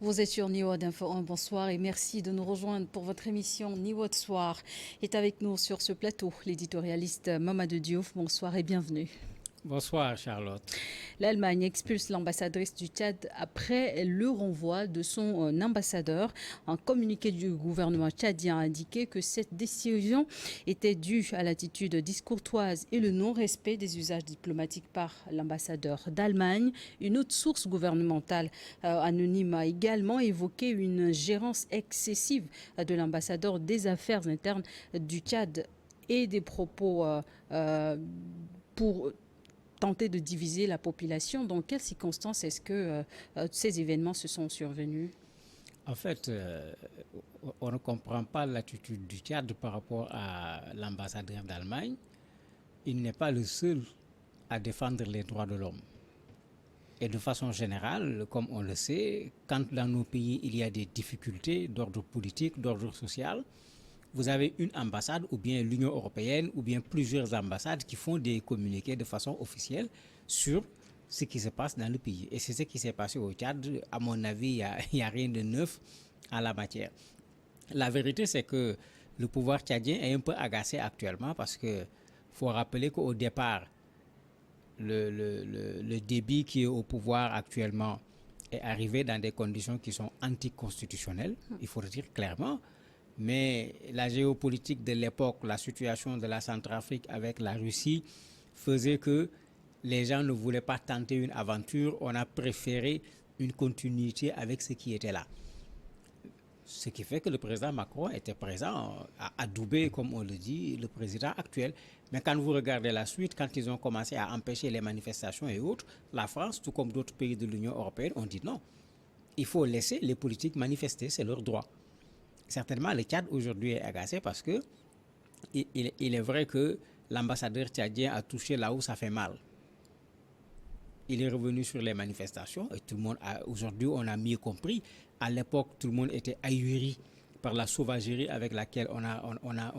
Vous êtes sur Niwa d'Info 1, bonsoir et merci de nous rejoindre pour votre émission Niwa de soir. Est avec nous sur ce plateau l'éditorialiste Mamadou Diouf, bonsoir et bienvenue. Bonsoir Charlotte. L'Allemagne expulse l'ambassadrice du Tchad après le renvoi de son ambassadeur. Un communiqué du gouvernement tchadien a indiqué que cette décision était due à l'attitude discourtoise et le non-respect des usages diplomatiques par l'ambassadeur d'Allemagne. Une autre source gouvernementale anonyme a également évoqué une gérance excessive de l'ambassadeur des Affaires internes du Tchad et des propos pour tenter de diviser la population. Dans quelles circonstances est-ce que ces événements se sont survenus? En fait, on ne comprend pas l'attitude du Tchad par rapport à l'ambassadeur d'Allemagne. Il n'est pas le seul à défendre les droits de l'homme. Et de façon générale, comme on le sait, quand dans nos pays il y a des difficultés d'ordre politique, d'ordre social, vous avez une ambassade ou bien l'Union européenne ou bien plusieurs ambassades qui font des communiqués de façon officielle sur ce qui se passe dans le pays. Et c'est ce qui s'est passé au Tchad. À mon avis, il n'y a rien de neuf en la matière. La vérité, c'est que le pouvoir tchadien est un peu agacé actuellement parce qu'il faut rappeler qu'au départ, le débit qui est au pouvoir actuellement est arrivé dans des conditions qui sont anticonstitutionnelles, il faut le dire clairement. Mais la géopolitique de l'époque, la situation de la Centrafrique avec la Russie faisait que les gens ne voulaient pas tenter une aventure. On a préféré une continuité avec ce qui était là. Ce qui fait que le président Macron était présent à adouber, comme on le dit, le président actuel. Mais quand vous regardez la suite, quand ils ont commencé à empêcher les manifestations et autres, la France, tout comme d'autres pays de l'Union européenne, ont dit non. Il faut laisser les politiques manifester, c'est leur droit. Certainement, le Tchad aujourd'hui est agacé parce que il est vrai que l'ambassadeur tchadien a touché là où ça fait mal. Il est revenu sur les manifestations et tout le monde aujourd'hui on a mieux compris. À l'époque, tout le monde était ahuri par la sauvagerie avec laquelle on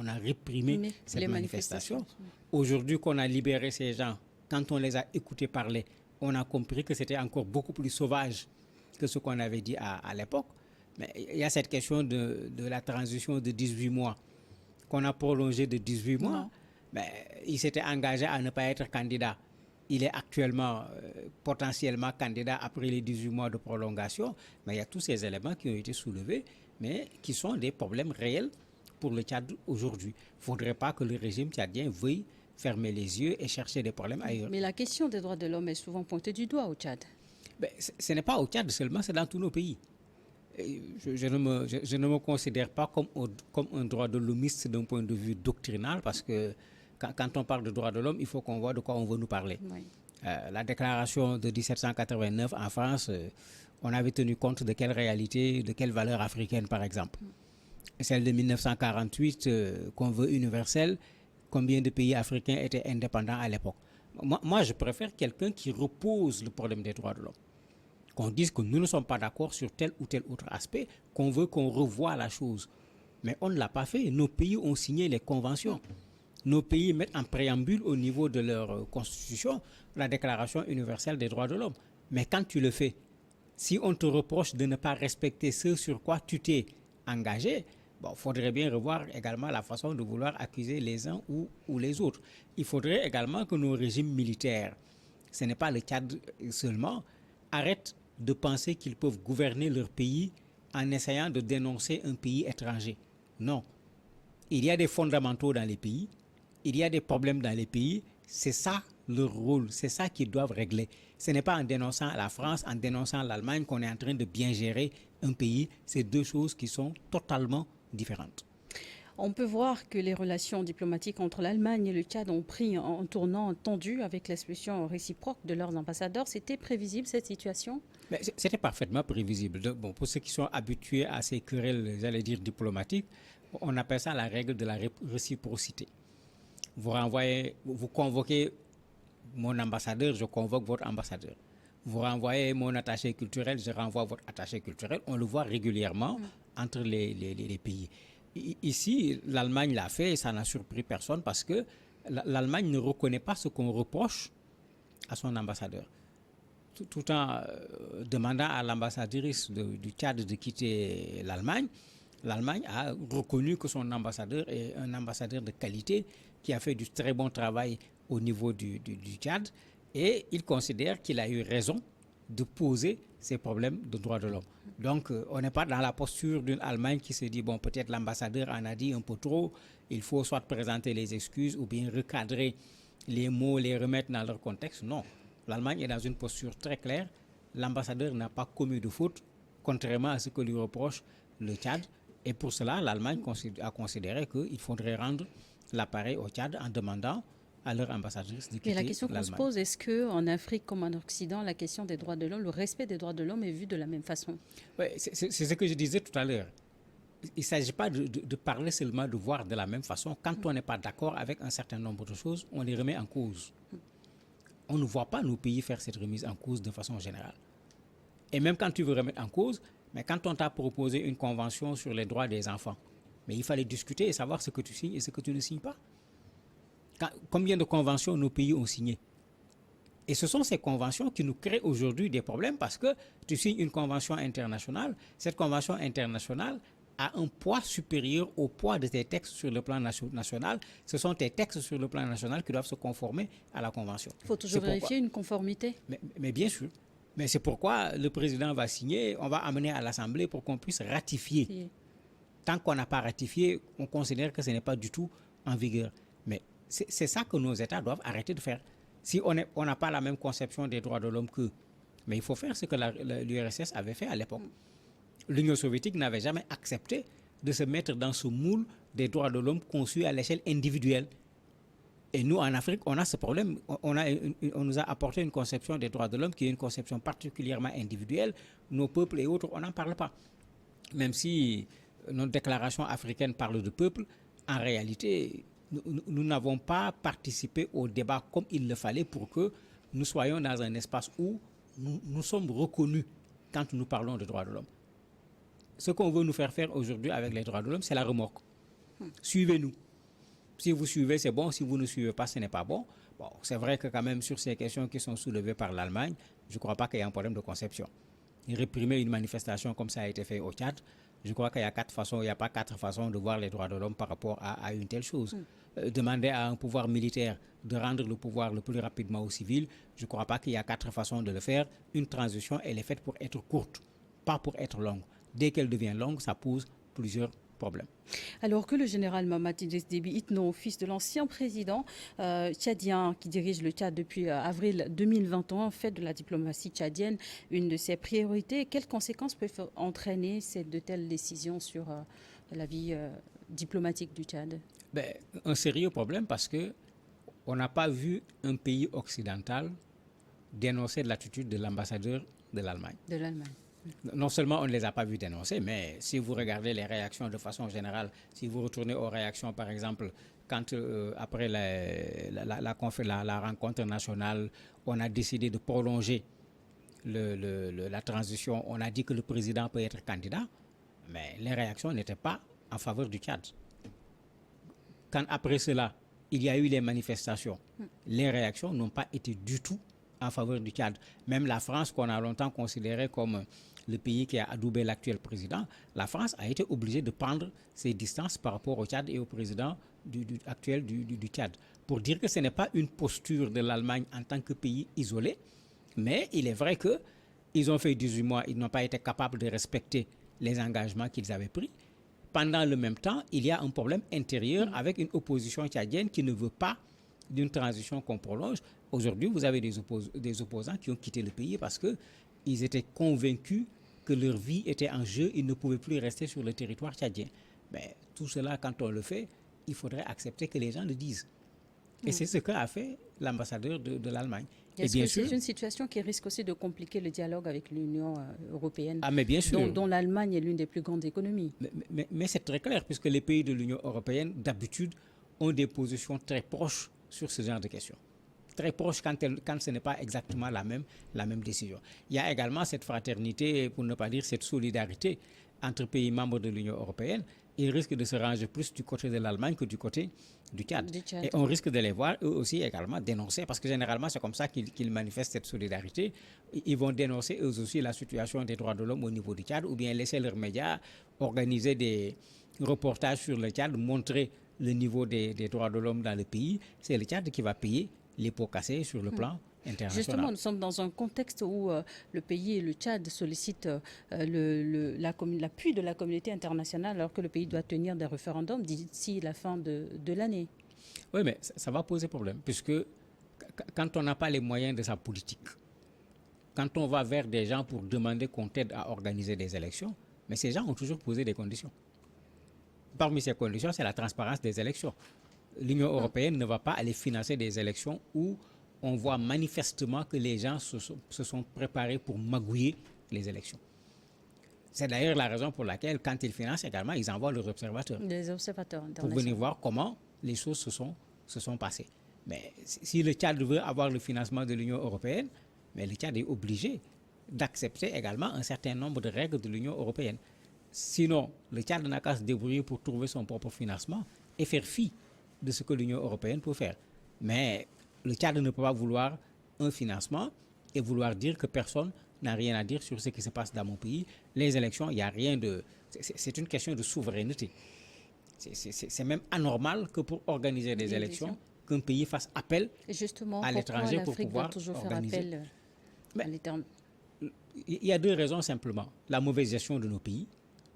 a réprimé cette manifestation. Aujourd'hui qu'on a libéré ces gens, quand on les a écoutés parler, on a compris que c'était encore beaucoup plus sauvage que ce qu'on avait dit à l'époque. Mais il y a cette question de la transition de 18 mois qu'on a prolongé de 18 mois. Mais il s'était engagé à ne pas être candidat. Il est actuellement potentiellement candidat après les 18 mois de prolongation. Mais il y a tous ces éléments qui ont été soulevés, mais qui sont des problèmes réels pour le Tchad aujourd'hui. Il ne faudrait pas que le régime tchadien veuille fermer les yeux et chercher des problèmes ailleurs. Mais la question des droits de l'homme est souvent pointée du doigt au Tchad. Mais ce n'est pas au Tchad seulement, c'est dans tous nos pays. Je ne me considère pas comme un droit de l'homiste d'un point de vue doctrinal parce que quand on parle de droits de l'homme, il faut qu'on voit de quoi on veut nous parler. Oui. La déclaration de 1789 en France, on avait tenu compte de quelle réalité, de quelle valeur africaine par exemple. Celle de 1948, qu'on veut universelle, combien de pays africains étaient indépendants à l'époque. Moi, je préfère quelqu'un qui repose le problème des droits de l'homme. Qu'on dise que nous ne sommes pas d'accord sur tel ou tel autre aspect, qu'on veut qu'on revoie la chose. Mais on ne l'a pas fait. Nos pays ont signé les conventions. Nos pays mettent en préambule au niveau de leur constitution la Déclaration universelle des droits de l'homme. Mais quand tu le fais, si on te reproche de ne pas respecter ce sur quoi tu t'es engagé, il faudrait bien revoir également la façon de vouloir accuser les uns ou les autres. Il faudrait également que nos régimes militaires, ce n'est pas le Tchad seulement, arrêtent de penser qu'ils peuvent gouverner leur pays en essayant de dénoncer un pays étranger. Non. Il y a des fondamentaux dans les pays, il y a des problèmes dans les pays, c'est ça leur rôle, c'est ça qu'ils doivent régler. Ce n'est pas en dénonçant la France, en dénonçant l'Allemagne qu'on est en train de bien gérer un pays. C'est deux choses qui sont totalement différentes. On peut voir que les relations diplomatiques entre l'Allemagne et le Tchad ont pris un tournant tendu avec l'expulsion réciproque de leurs ambassadeurs. C'était prévisible cette situation? Mais c'était parfaitement prévisible. Bon, pour ceux qui sont habitués à ces querelles, j'allais dire diplomatiques, on appelle ça la règle de la réciprocité. Vous convoquez mon ambassadeur, je convoque votre ambassadeur. Vous renvoyez mon attaché culturel, je renvoie votre attaché culturel. On le voit régulièrement entre les pays. Ici, l'Allemagne l'a fait et ça n'a surpris personne parce que l'Allemagne ne reconnaît pas ce qu'on reproche à son ambassadeur. tout en demandant à l'ambassadrice du Tchad de quitter l'Allemagne, l'Allemagne a reconnu que son ambassadeur est un ambassadeur de qualité qui a fait du très bon travail au niveau du Tchad, et il considère qu'il a eu raison de poser ces problèmes de droits de l'homme. Donc, on n'est pas dans la posture d'une Allemagne qui se dit, bon, peut-être l'ambassadeur en a dit un peu trop, il faut soit présenter les excuses ou bien recadrer les mots, les remettre dans leur contexte. Non, l'Allemagne est dans une posture très claire. L'ambassadeur n'a pas commis de faute, contrairement à ce que lui reproche le Tchad. Et pour cela, l'Allemagne a considéré qu'il faudrait rendre l'appareil au Tchad en demandant à leur ambassadrice de quitter l'Allemagne. Mais la question qu'on se pose, est-ce qu'en Afrique comme en Occident, la question des droits de l'homme, le respect des droits de l'homme est vu de la même façon? Oui, c'est ce que je disais tout à l'heure. Il ne s'agit pas de parler seulement, de voir de la même façon. Quand on n'est pas d'accord avec un certain nombre de choses, on les remet en cause. On ne voit pas nos pays faire cette remise en cause de façon générale. Et même quand tu veux remettre en cause, mais quand on t'a proposé une convention sur les droits des enfants, mais il fallait discuter et savoir ce que tu signes et ce que tu ne signes pas. Combien de conventions nos pays ont signées? Et ce sont ces conventions qui nous créent aujourd'hui des problèmes parce que tu signes une convention internationale, cette convention internationale a un poids supérieur au poids de tes textes sur le plan national. Ce sont tes textes sur le plan national qui doivent se conformer à la convention. Il faut toujours vérifier une conformité. Mais bien sûr. Mais c'est pourquoi le président va signer, on va amener à l'Assemblée pour qu'on puisse ratifier. Oui. Tant qu'on n'a pas ratifié, on considère que ce n'est pas du tout en vigueur. Mais c'est ça que nos États doivent arrêter de faire. Si on n'a pas la même conception des droits de l'homme qu'eux, mais il faut faire ce que l'URSS avait fait à l'époque. L'Union soviétique n'avait jamais accepté de se mettre dans ce moule des droits de l'homme conçus à l'échelle individuelle. Et nous, en Afrique, on a ce problème. On nous a apporté une conception des droits de l'homme qui est une conception particulièrement individuelle. Nos peuples et autres, on n'en parle pas. Même si notre déclaration africaine parle de peuple, en réalité, nous n'avons pas participé au débat comme il le fallait pour que nous soyons dans un espace où nous sommes reconnus quand nous parlons de droits de l'homme. Ce qu'on veut nous faire faire aujourd'hui avec les droits de l'homme, c'est la remorque. Suivez-nous. Si vous suivez, c'est bon. Si vous ne suivez pas, ce n'est pas bon. Bon, c'est vrai que quand même sur ces questions qui sont soulevées par l'Allemagne, je ne crois pas qu'il y ait un problème de conception. Réprimer une manifestation comme ça a été fait au Tchad, je crois qu'il y a il n'y a pas quatre façons de voir les droits de l'homme par rapport à une telle chose. Demander à un pouvoir militaire de rendre le pouvoir le plus rapidement aux civils, je ne crois pas qu'il y a quatre façons de le faire. Une transition, elle est faite pour être courte, pas pour être longue. Dès qu'elle devient longue, ça pose plusieurs problèmes. Alors que le général Mamadi Idriss Déby Itno, fils de l'ancien président tchadien qui dirige le Tchad depuis avril 2021, fait de la diplomatie tchadienne une de ses priorités, quelles conséquences peuvent entraîner de telles décisions sur la vie diplomatique du Tchad? Un sérieux problème parce qu'on n'a pas vu un pays occidental dénoncer l'attitude de l'ambassadeur de l'Allemagne. De l'Allemagne. Non seulement on ne les a pas vus dénoncer, mais si vous regardez les réactions de façon générale, si vous retournez aux réactions, par exemple, quand après la rencontre nationale, on a décidé de prolonger la transition, on a dit que le président peut être candidat, mais les réactions n'étaient pas en faveur du Tchad. Quand après cela, il y a eu les manifestations, les réactions n'ont pas été du tout en faveur du Tchad. Même la France, qu'on a longtemps considérée comme le pays qui a adoubé l'actuel président, la France a été obligée de prendre ses distances par rapport au Tchad et au président actuel du Tchad. Pour dire que ce n'est pas une posture de l'Allemagne en tant que pays isolé, mais il est vrai qu'ils ont fait 18 mois, ils n'ont pas été capables de respecter les engagements qu'ils avaient pris. Pendant le même temps, il y a un problème intérieur avec une opposition tchadienne qui ne veut pas d'une transition qu'on prolonge. Aujourd'hui, vous avez des opposants qui ont quitté le pays parce qu'ils étaient convaincus que leur vie était en jeu, ils ne pouvaient plus rester sur le territoire tchadien. Mais tout cela, quand on le fait, il faudrait accepter que les gens le disent. Et c'est ce qu'a fait l'ambassadeur de l'Allemagne. Est-ce que c'est une situation qui risque aussi de compliquer le dialogue avec l'Union européenne, mais bien sûr, dont l'Allemagne est l'une des plus grandes économies? Mais c'est très clair, puisque les pays de l'Union européenne, d'habitude, ont des positions très proches sur ce genre de questions. Très proches quand ce n'est pas exactement la même décision. Il y a également cette fraternité, pour ne pas dire cette solidarité entre pays membres de l'Union européenne, ils risquent de se ranger plus du côté de l'Allemagne que du côté du Tchad. Et on risque de les voir eux aussi également dénoncer, parce que généralement c'est comme ça qu'ils manifestent cette solidarité. Ils vont dénoncer eux aussi la situation des droits de l'homme au niveau du Tchad, ou bien laisser leurs médias organiser des reportages sur le Tchad, montrer le niveau des droits de l'homme dans le pays. C'est le Tchad qui va payer les pots cassés sur le plan international. Justement, nous sommes dans un contexte où le pays et le Tchad sollicitent l'appui de la communauté internationale, alors que le pays doit tenir des référendums d'ici la fin de l'année. Oui, mais ça va poser problème, puisque quand on n'a pas les moyens de sa politique, quand on va vers des gens pour demander qu'on t'aide à organiser des élections, mais ces gens ont toujours posé des conditions. Parmi ces conditions, c'est la transparence des élections. L'Union européenne ne va pas aller financer des élections où on voit manifestement que les gens se sont préparés pour magouiller les élections. C'est d'ailleurs la raison pour laquelle, quand ils financent également, ils envoient leurs observateurs. Les observateurs internationaux. Pour venir voir comment les choses se sont passées. Mais si le Tchad veut avoir le financement de l'Union européenne, mais le Tchad est obligé d'accepter également un certain nombre de règles de l'Union européenne. Sinon, le Tchad n'a qu'à se débrouiller pour trouver son propre financement et faire fi de ce que l'Union européenne peut faire. Mais le Tchad ne peut pas vouloir un financement et vouloir dire que personne n'a rien à dire sur ce qui se passe dans mon pays. Les élections, il n'y a rien de... C'est une question de souveraineté. C'est même anormal que pour organiser des élections, qu'un pays fasse appel à l'étranger pour pouvoir organiser. Il y a deux raisons simplement. La mauvaise gestion de nos pays,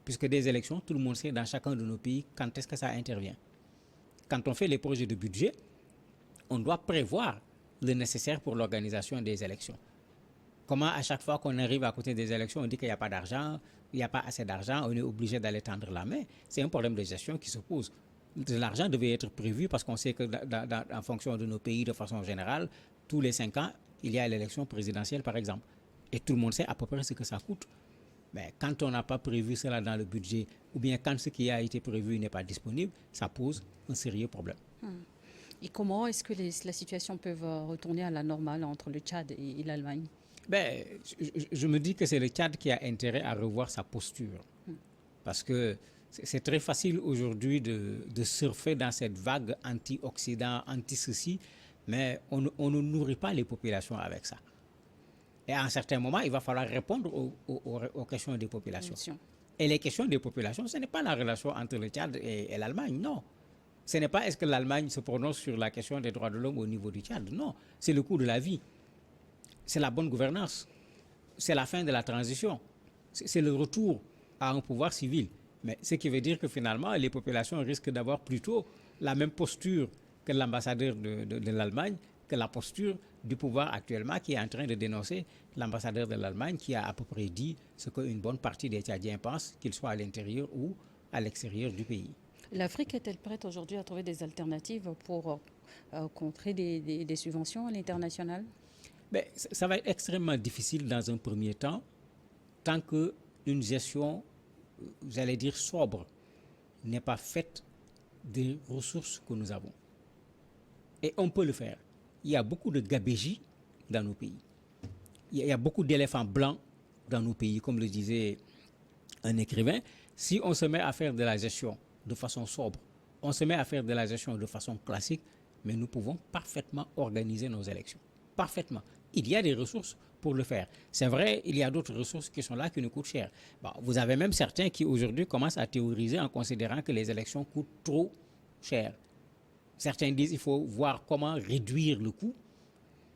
puisque des élections, tout le monde sait dans chacun de nos pays quand est-ce que ça intervient. Quand on fait les projets de budget, on doit prévoir le nécessaire pour l'organisation des élections. Comment à chaque fois qu'on arrive à côté des élections, on dit qu'il n'y a pas d'argent, il n'y a pas assez d'argent, on est obligé d'aller tendre la main. C'est un problème de gestion qui se pose. L'argent devait être prévu parce qu'on sait que en fonction de nos pays, de façon générale, tous les 5 ans, il y a l'élection présidentielle par exemple. Et tout le monde sait à peu près ce que ça coûte. Mais quand on n'a pas prévu cela dans le budget, ou bien quand ce qui a été prévu n'est pas disponible, ça pose un sérieux problème. Et comment est-ce que la situation peut retourner à la normale entre le Tchad et l'Allemagne? Je me dis que c'est le Tchad qui a intérêt à revoir sa posture. Parce que c'est très facile aujourd'hui de surfer dans cette vague anti-Occident, anti-ceci, mais on ne nourrit pas les populations avec ça. Et à un certain moment, il va falloir répondre aux questions des populations. Et les questions des populations, ce n'est pas la relation entre le Tchad et l'Allemagne, non. Ce n'est pas est-ce que l'Allemagne se prononce sur la question des droits de l'homme au niveau du Tchad, non. C'est le coût de la vie. C'est la bonne gouvernance. C'est la fin de la transition. C'est le retour à un pouvoir civil. Mais ce qui veut dire que finalement, les populations risquent d'avoir plutôt la même posture que l'ambassadeur de l'Allemagne, que la posture du pouvoir actuellement qui est en train de dénoncer l'ambassadeur de l'Allemagne qui a à peu près dit ce qu'une bonne partie des Tchadiens pensent, qu'ils soient à l'intérieur ou à l'extérieur du pays. L'Afrique est-elle prête aujourd'hui à trouver des alternatives pour contrer des subventions à l'international? Ça va être extrêmement difficile dans un premier temps, tant qu'une gestion, j'allais dire sobre, n'est pas faite des ressources que nous avons. Et on peut le faire. Il y a beaucoup de gabégie dans nos pays. Il y a beaucoup d'éléphants blancs dans nos pays, comme le disait un écrivain. Si on se met à faire de la gestion de façon sobre, on se met à faire de la gestion de façon classique, mais nous pouvons parfaitement organiser nos élections. Parfaitement. Il y a des ressources pour le faire. C'est vrai, il y a d'autres ressources qui sont là qui nous coûtent cher. Vous avez même certains qui aujourd'hui commencent à théoriser en considérant que les élections coûtent trop cher. Certains disent qu'il faut voir comment réduire le coût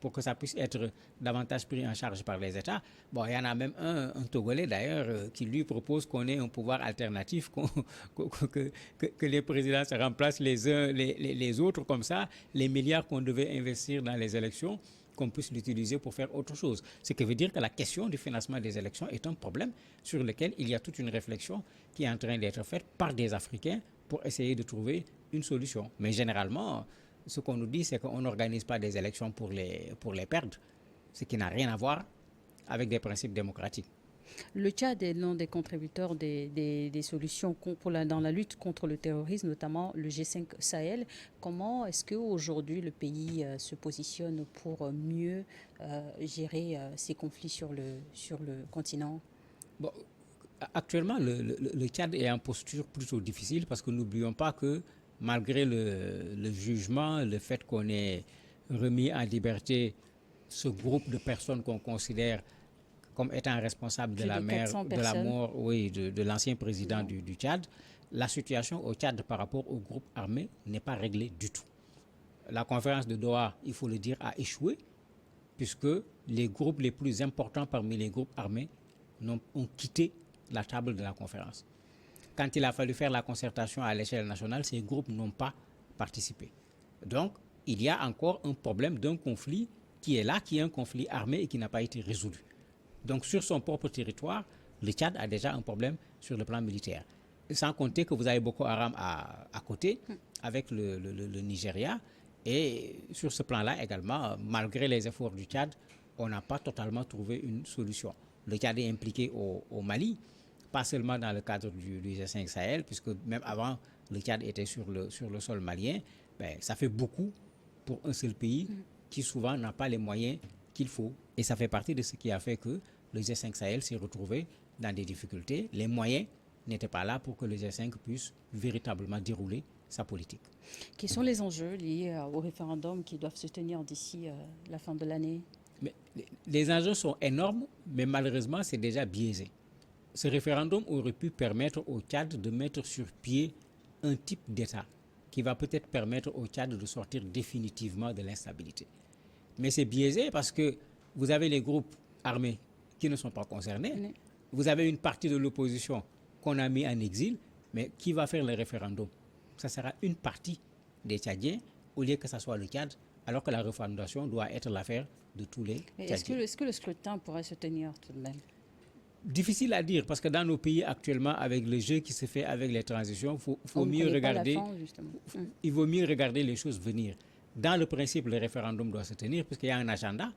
pour que ça puisse être davantage pris en charge par les États. Il y en a même un Togolais d'ailleurs qui lui propose qu'on ait un pouvoir alternatif, que les présidents se remplacent les uns les autres comme ça, les milliards qu'on devait investir dans les élections, qu'on puisse l'utiliser pour faire autre chose. Ce qui veut dire que la question du financement des élections est un problème sur lequel il y a toute une réflexion qui est en train d'être faite par des Africains pour essayer de trouver une solution. Mais généralement, ce qu'on nous dit, c'est qu'on n'organise pas des élections pour les perdre, ce qui n'a rien à voir avec des principes démocratiques. Le Tchad est l'un des contributeurs des solutions dans la lutte contre le terrorisme, notamment le G5 Sahel. Comment est-ce qu'aujourd'hui le pays se positionne pour mieux gérer ces conflits sur le continent? Actuellement, le Tchad est en posture plutôt difficile parce que n'oublions pas que malgré le jugement, le fait qu'on ait remis en liberté ce groupe de personnes qu'on considère comme étant responsable de la mort oui, de l'ancien président du Tchad, la situation au Tchad par rapport au groupe armé n'est pas réglée du tout. La conférence de Doha, il faut le dire, a échoué puisque les groupes les plus importants parmi les groupes armés ont quitté la table de la conférence. Quand il a fallu faire la concertation à l'échelle nationale, ces groupes n'ont pas participé. Donc, il y a encore un problème d'un conflit qui est là, qui est un conflit armé et qui n'a pas été résolu. Donc, sur son propre territoire, le Tchad a déjà un problème sur le plan militaire. Sans compter que vous avez Boko Haram à côté, avec le Nigeria. Et sur ce plan-là également, malgré les efforts du Tchad, on n'a pas totalement trouvé une solution. Le Tchad est impliqué au Mali, pas seulement dans le cadre du G5 Sahel, puisque même avant, le Tchad était sur le sol malien. Ben, ça fait beaucoup pour un seul pays qui souvent n'a pas les moyens qu'il faut. Et ça fait partie de ce qui a fait que le G5 Sahel s'est retrouvé dans des difficultés. Les moyens n'étaient pas là pour que le G5 puisse véritablement dérouler sa politique. Quels sont les enjeux liés au référendum qui doivent se tenir d'ici la fin de l'année? Mais les enjeux sont énormes, mais malheureusement, c'est déjà biaisé. Ce référendum aurait pu permettre au Tchad de mettre sur pied un type d'État qui va peut-être permettre au Tchad de sortir définitivement de l'instabilité. Mais c'est biaisé parce que vous avez les groupes armés qui ne sont pas concernés. Vous avez une partie de l'opposition qu'on a mis en exil, mais qui va faire le référendum? Ça sera une partie des Tchadiens au lieu que ce soit le Tchad, alors que la refondation doit être l'affaire de tous les Tchadiens. Est-ce que le scrutin pourrait se tenir tout de même? Difficile à dire parce que dans nos pays actuellement, avec le jeu qui se fait avec les transitions, il vaut mieux regarder les choses venir. Dans le principe, le référendum doit se tenir puisqu'il y a un agenda.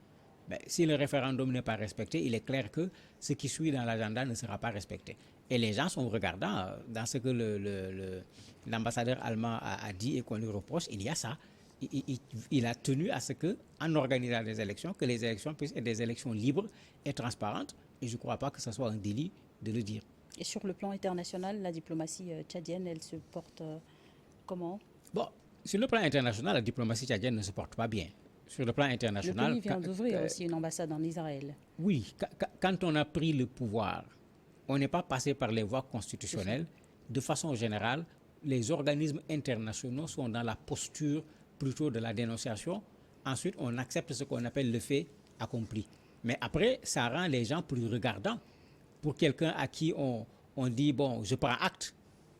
Ben, si le référendum n'est pas respecté, il est clair que ce qui suit dans l'agenda ne sera pas respecté. Et les gens sont regardants dans ce que l'ambassadeur allemand a dit et qu'on lui reproche. Il y a ça. Il a tenu à ce que, en organisant des élections, que les élections puissent être des élections libres et transparentes. Et je ne crois pas que ce soit un délit de le dire. Et sur le plan international, la diplomatie tchadienne, elle se porte comment? Bon, sur le plan international, la diplomatie tchadienne ne se porte pas bien. Sur le plan international... Le pays vient d'ouvrir aussi une ambassade en Israël. Oui, quand on a pris le pouvoir, on n'est pas passé par les voies constitutionnelles. De façon générale, les organismes internationaux sont dans la posture plutôt de la dénonciation. Ensuite, on accepte ce qu'on appelle le fait accompli. Mais après, ça rend les gens plus regardants. Pour quelqu'un à qui on dit, bon, je prends acte,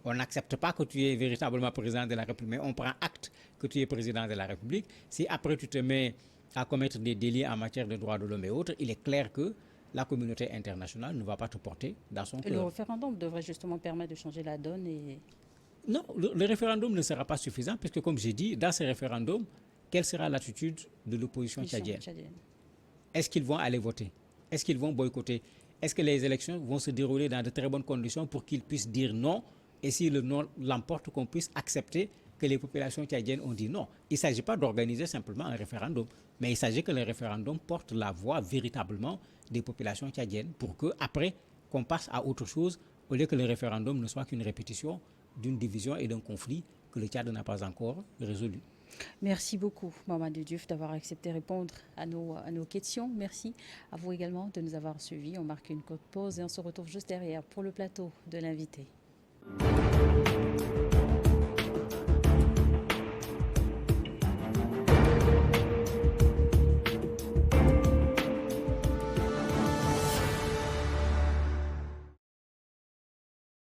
on n'accepte pas que tu es véritablement président de la République, mais on prend acte que tu es président de la République. Si après tu te mets à commettre des délits en matière de droits de l'homme et autres, il est clair que la communauté internationale ne va pas te porter dans son cœur. Le référendum devrait justement permettre de changer la donne et... Non, le référendum ne sera pas suffisant, puisque comme j'ai dit, dans ce référendum, quelle sera l'attitude de l'opposition tchadienne? Est-ce qu'ils vont aller voter? Est-ce qu'ils vont boycotter? Est-ce que les élections vont se dérouler dans de très bonnes conditions pour qu'ils puissent dire non? Et si le non l'emporte, qu'on puisse accepter que les populations tchadiennes ont dit non. Il ne s'agit pas d'organiser simplement un référendum, mais il s'agit que le référendum porte la voix véritablement des populations tchadiennes pour qu'après, qu'on passe à autre chose, au lieu que le référendum ne soit qu'une répétition d'une division et d'un conflit que le Tchad n'a pas encore résolu. Merci beaucoup, Mamadou Diouf, d'avoir accepté de répondre à nos questions. Merci à vous également de nous avoir suivis. On marque une courte pause et on se retrouve juste derrière pour le plateau de l'invité.